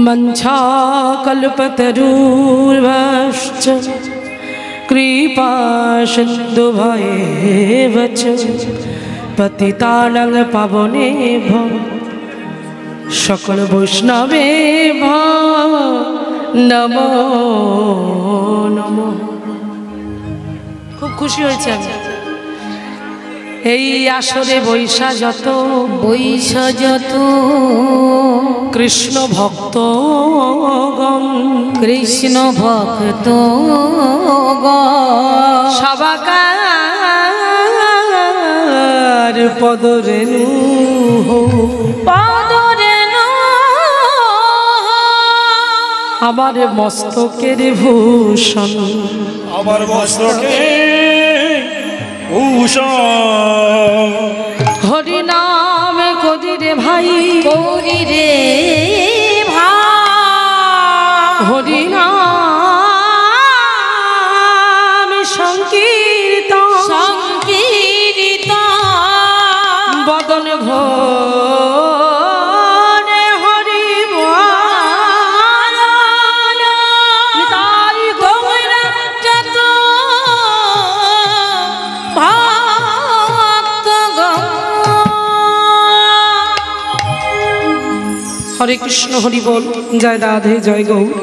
वंशाकल्पतरुर्भश्च कृपा सिन्धुभैव च पतितानां पावनेभ्यो सकल वैष्णवेभ्यो नमो नमो। खूब खुशी হয়েছে আমি এই আসরে বৈশা যত কৃষ্ণ ভক্ত কৃষ্ণ ভক্ত সবাকার পদরেণু আমার মস্তকের ভূষণ আমার মস্তকের ভূষণ হরি নাম করি রে ভাই হরি নাম সংকীর্তন বদন ঘোরে হরি নিতাই গৌর যত ভক্ত হরে কৃষ্ণ হরি বল জয় রাধে জয় গৌর।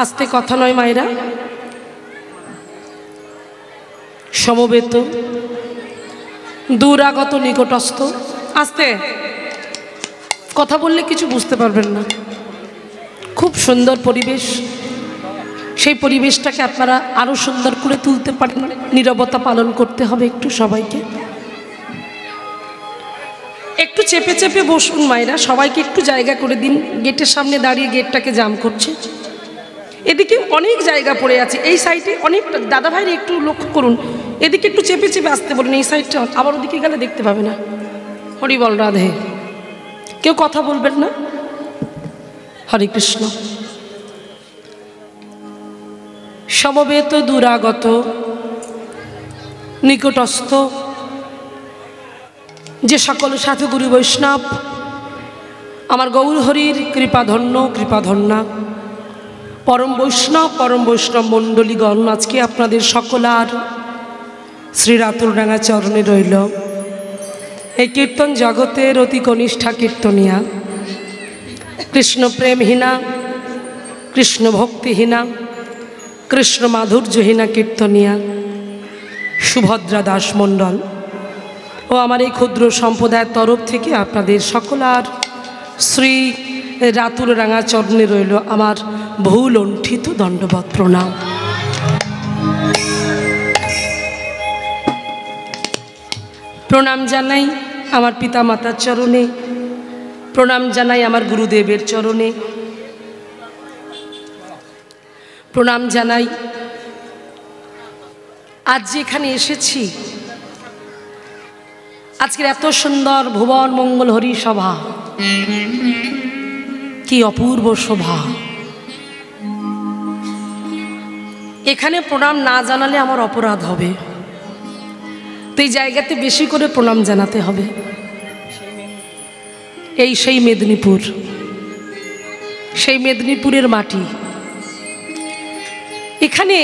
আস্তে কথা নয় মায়েরা, সমবেত দূরাগত নিকটস্থ, আস্তে কথা বললে কিছু বুঝতে পারবেন না। খুব সুন্দর পরিবেশ, সেই পরিবেশটাকে আপনারা আরো সুন্দর করে তুলতে পারেন। নীরবতা পালন করতে হবে একটু সবাইকে, একটু চেপে চেপে বসুন মায়েরা, সবাইকে একটু জায়গা করে দিন। গেটের সামনে দাঁড়িয়ে গেটটাকে জাম করছে, এদিকে অনেক জায়গা পড়ে আছে, এই সাইডে অনেকটা। দাদা ভাইরা একটু লক্ষ্য করুন, এদিকে একটু চেপে চেপে আসতে বলুন, এই সাইডটা আবার ওদিকে গেলে দেখতে পাবে না। হরি বল রাধে, কেউ কথা বলবেন না। হরে কৃষ্ণ। সমবেত দূরাগত নিকটস্থ যে সকল সাধু গুরু বৈষ্ণব আমার গৌর হরির কৃপাধন্য কৃপাধন্যা পরম বৈষ্ণব মণ্ডলীগণ, আজকে আপনাদের সকলার শ্রী রাতুলডাঙ্গা চরণে রইল এই কীর্তন জগতের অতি কনিষ্ঠা কীর্তনিয়া, কৃষ্ণ প্রেমহীনা, কৃষ্ণ ভক্তিহীনা, কৃষ্ণ মাধুর্যহীনা কীর্তনিয়া সুভদ্রা দাস মণ্ডল ও আমার এই ক্ষুদ্র সম্প্রদায়ের তরফ থেকে আপনাদের সকলার শ্রী রাতুলডাঙ্গা চরণে রইল আমার ভুল লণ্ঠিত দণ্ডবৎ প্রণাম। প্রণাম জানাই আমার পিতা মাতার চরণে, প্রণাম জানাই আমার গুরুদেবের চরণে, প্রণাম জানাই আজ যেখানে এসেছি, আজকের এত সুন্দর ভুবন মঙ্গল হরি সভা, কি অপূর্ব শোভা। এখানে প্রণাম না জানালে আমার অপরাধ হবে, তো এই জায়গাতে বেশি করে প্রণাম জানাতে হবে। এই সেই মেদিনীপুর, সেই মেদিনীপুরের মাটি। এখানে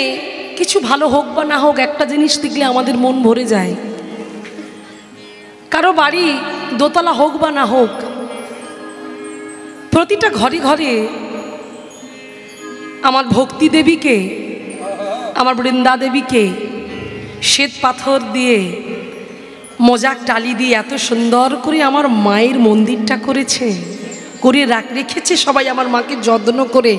কিছু ভালো হোক বা না হোক, একটা জিনিস দেখলে আমাদের মন ভরে যায়। কারো বাড়ি দোতলা হোক বা না হোক, প্রতিটা ঘরে ঘরে আমার ভক্তি দেবীকে, আমার বৃন্দা দেবীকে শ্বেত পাথর দিয়ে মোজাক টালি দিয়ে এত সুন্দর করে আমার মায়ের মন্দিরটা করেছে, করে রেখেছে সবাই আমার মাকে যত্ন করে।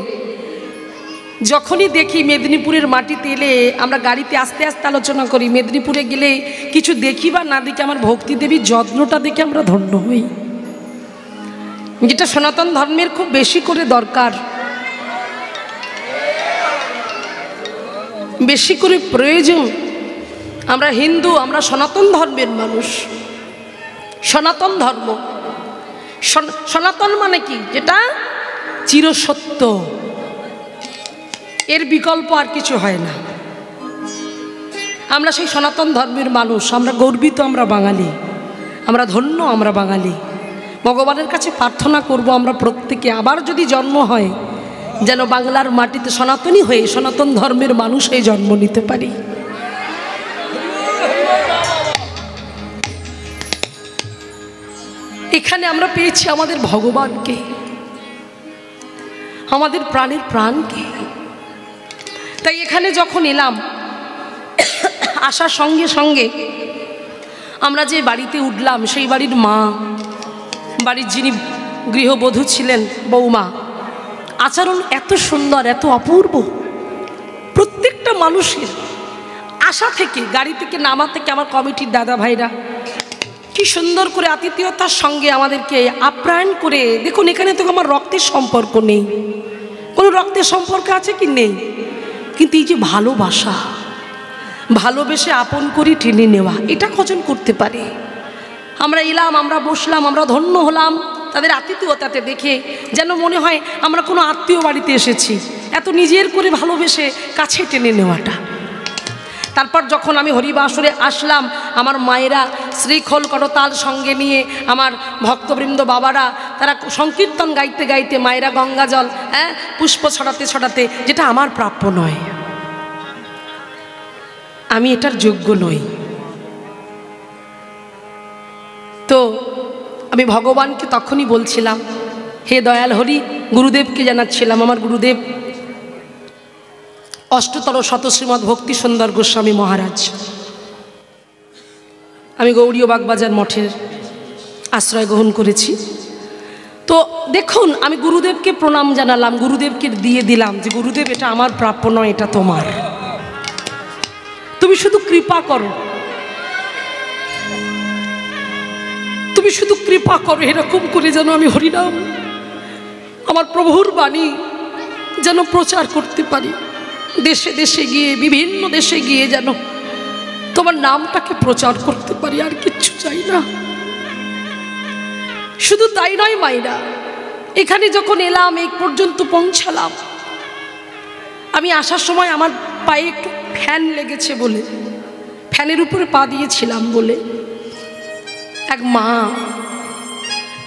যখনই দেখি মেদিনীপুরের মাটিতে এলে, আমরা গাড়িতে আস্তে আস্তে আলোচনা করি, মেদিনীপুরে গেলে কিছু দেখি বা না দেখি আমার ভক্তি দেবীর যত্নটা দেখে আমরা ধন্য হই, যেটা সনাতন ধর্মের খুব বেশি করে দরকার, বেশি করে প্রয়োজন। আমরা হিন্দু, আমরা সনাতন ধর্মের মানুষ। সনাতন ধর্ম, সনাতন মানে কি? যেটা চিরসত্য, এর বিকল্প আর কিছু হয় না। আমরা সেই সনাতন ধর্মের মানুষ, আমরা গর্বিত, আমরা বাঙালি, আমরা ধন্য, আমরা বাঙালি। ভগবানের কাছে প্রার্থনা করব আমরা প্রত্যেকে আবার যদি জন্ম হয় যেন বাংলার মাটিতে সনাতনী হয়ে সনাতন ধর্মের মানুষ হয়ে জন্ম নিতে পারি। এখানে আমরা পেয়েছি আমাদের ভগবানকে, আমাদের প্রাণের প্রাণকে। তাই এখানে যখন এলাম, আসার সঙ্গে সঙ্গে আমরা যে বাড়িতে উঠলাম সেই বাড়ির মা, বাড়ির যিনি গৃহবধূ ছিলেন বৌমা, আচরণ এত সুন্দর, এত অপূর্ব। প্রত্যেকটা মানুষের আশা থেকে, গাড়ি থেকে নামা থেকে আমার কমিটির দাদা ভাইরা কি সুন্দর করে আতিথেয়তার সঙ্গে আমাদেরকে আপ্যায়ন করে। দেখুন এখানে তো আমার রক্তের সম্পর্ক নেই, কোনো রক্তের সম্পর্ক আছে কি নেই, কিন্তু এই যে ভালোবাসা, ভালোবেসে আপন করে টেনে নেওয়া, এটা কজন করতে পারে? আমরা এলাম, আমরা বসলাম, আমরা ধন্য হলাম তাদের আতিথেয়তাতে দেখে, যেন মনে হয় আমরা কোনো আত্মীয় বাড়িতে এসেছি, এত নিজের করে ভালোবেসে কাছে টেনে নেওয়াটা। তারপর যখন আমি হরিবাসরে আসলাম, আমার মায়েরা শ্রীখোল করতাল সঙ্গে নিয়ে, আমার ভক্তবৃন্দ বাবারা তারা সংকীর্তন গাইতে গাইতে, মায়েরা গঙ্গা জল পুষ্প ছড়াতে ছড়াতে, যেটা আমার প্রাপ্য নয়, আমি এটার যোগ্য নই। তো আমি ভগবানকে তখনই বলছিলাম, হে দয়াল হরি, গুরুদেবকে জানাচ্ছিলাম, আমার গুরুদেব অষ্টতর শত শ্রীমৎ ভক্তি সুন্দর গোস্বামী মহারাজ, আমি গৌড়ীয় বাগবাজার মঠের আশ্রয় গ্রহণ করেছি। তো দেখুন আমি গুরুদেবকে প্রণাম জানালাম, গুরুদেবকে দিয়ে দিলাম যে গুরুদেব এটা আমার প্রাপ্য নয়, এটা তোমার, তুমি শুধু কৃপা করো, তুমি শুধু কৃপা করো, এরকম করে যেন আমি হরিনাম, আমার প্রভুর বাণী যেন প্রচার করতে পারি, দেশে দেশে গিয়ে, বিভিন্ন দেশে গিয়ে যেন তোমার নামটাকে প্রচার করতে পারি, আর কিচ্ছু চাই না। শুধু তাই নয় মাইরা, এখানে যখন এলাম, এই পর্যন্ত পৌঁছালাম, আমি আসার সময় আমার পায়ে একটু ফ্যান লেগেছে বলে, ফ্যানের উপরে পা দিয়েছিলাম বলে এক মা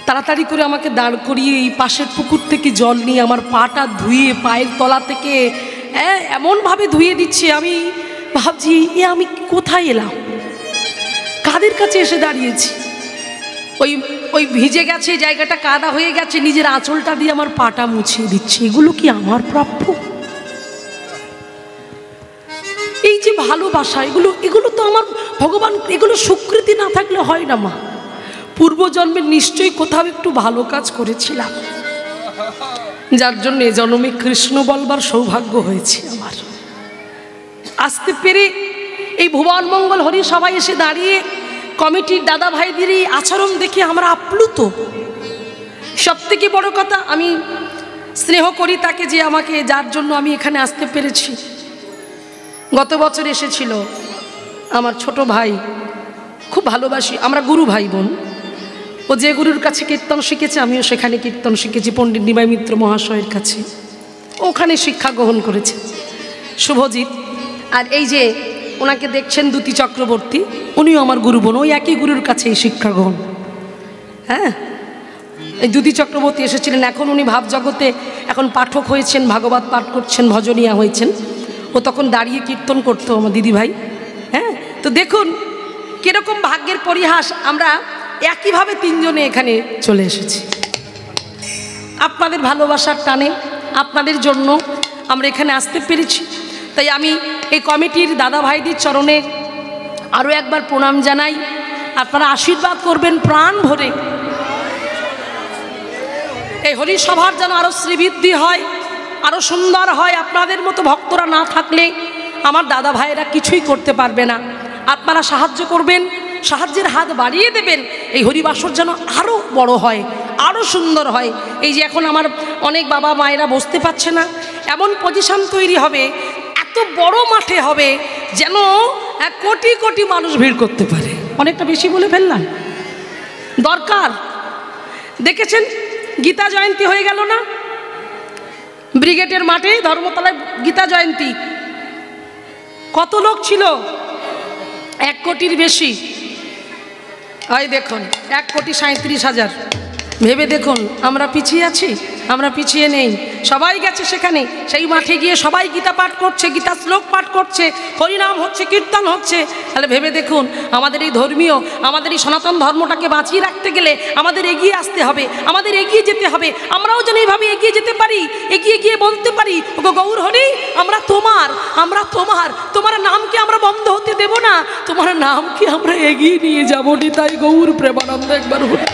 তাড়াতাড়ি করে আমাকে দাঁড় করিয়ে এই পাশের পুকুর থেকে জল নিয়ে আমার পাটা ধুয়ে, পায়ের তলা থেকে এমনভাবে ধুয়ে দিচ্ছে, আমি ভাবছি আমি কোথায় এলাম, কাদের কাছে এসে দাঁড়িয়েছি। ওই ভিজে গেছে জায়গাটা, কাদা হয়ে গেছে, নিজের আঁচলটা দিয়ে আমার পাটা মুছিয়ে দিচ্ছে। এগুলো কি আমার প্রাপ্য? এই যে ভালোবাসা, এগুলো তো আমার ভগবান, এগুলো স্বীকৃতি না থাকলে হয় না মা। পূর্বজন্মে নিশ্চয়ই কোথাও একটু ভালো কাজ করেছিলাম, যার জন্য এ জন্মে কৃষ্ণ বলবার সৌভাগ্য হয়েছে আমার। আসতে পেরে এই ভুবন মঙ্গল হরি সবাই এসে দাঁড়িয়ে কমিটির দাদা ভাইদের এই আচরণ দেখে আমরা আপ্লুত। সব থেকে বড় কথা, আমি স্নেহ করি তাকে, যে আমাকে, যার জন্য আমি এখানে আসতে পেরেছি। গত বছর এসেছিল আমার ছোট ভাই, খুব ভালোবাসি, আমরা গুরু ভাই বোন। ও যে গুরুর কাছে কীর্তন শিখেছে, আমিও সেখানে কীর্তন শিখেছি, পণ্ডিত নিমাই মিত্র মহাশয়ের কাছে। ওখানে শিক্ষা গ্রহণ করেছে শুভজিৎ। আর এই যে ওনাকে দেখছেন দ্যুতি চক্রবর্তী, উনিও আমার গুরু বোন, ওই একই গুরুর কাছে এই শিক্ষা গ্রহণ। হ্যাঁ, এই দ্যুতি চক্রবর্তী এসেছিলেন, এখন উনি ভাবজগতে এখন পাঠক হয়েছেন, ভাগবত পাঠ করছেন, ভজনিয়া হয়েছেন। ও তখন দাঁড়িয়ে কীর্তন করতো আমার দিদিভাই। হ্যাঁ, তো দেখুন কীরকম ভাগ্যের পরিহাস, আমরা একইভাবে তিনজনে এখানে চলে এসেছি। আপনাদের ভালোবাসার টানে, আপনাদের জন্য আমরা এখানে আসতে পেরেছি। তাই আমি এই কমিটির দাদা ভাইদের চরণে আরও একবার প্রণাম জানাই। আপনারা আশীর্বাদ করবেন প্রাণ ভরে, এই হরিসভার যেন আরও শ্রীবৃদ্ধি হয়, আরও সুন্দর হয়। আপনাদের মতো ভক্তরা না থাকলে আমার দাদা ভাইয়েরা কিছুই করতে পারবে না। আপনারা সাহায্য করবেন, সাহায্যের হাত বাড়িয়ে দেবেন, এই হরিবাসর যেন আরও বড় হয়, আরও সুন্দর হয়। এই যে এখন আমার অনেক বাবা মায়েরা বসতে পারছে না, এমন পজিশন তৈরি হবে, এত বড় মাঠে হবে যেন কোটি কোটি মানুষ ভিড় করতে পারে। অনেকটা বেশি বলে ফেললাম, দরকার। দেখেছেন গীতা জয়ন্তী হয়ে গেল না, ব্রিগেডের মাঠে ধর্মতলায় গীতা জয়ন্তী, কত লোক ছিল? 1 কোটির বেশি। ওই দেখুন 1,37,000। ভেবে দেখুন, আমরা পিছিয়ে আছি? আমরা পিছিয়ে নেই। সবাই গেছে সেখানে, সেই মাঠে গিয়ে সবাই গীতা পাঠ করছে, গীতা শ্লোক পাঠ করছে, হরিনাম হচ্ছে, কীর্তন হচ্ছে। তাহলে ভেবে দেখুন, আমাদের এই ধর্মীয়, আমাদের এই সনাতন ধর্মটাকে বাঁচিয়ে রাখতে গেলে আমাদের এগিয়ে আসতে হবে, আমাদের এগিয়ে যেতে হবে। আমরাও যেন এইভাবে এগিয়ে যেতে পারি, এগিয়ে গিয়ে বলতে পারি, ওগো গৌর হরি, আমরা তোমার, আমরা তোমার, তোমার নামকে আমরা বন্ধ হতে দেব না, তোমার নামকে আমরা এগিয়ে নিয়ে যাবো। তাই গৌর প্রেমানন্দ একবার হরি।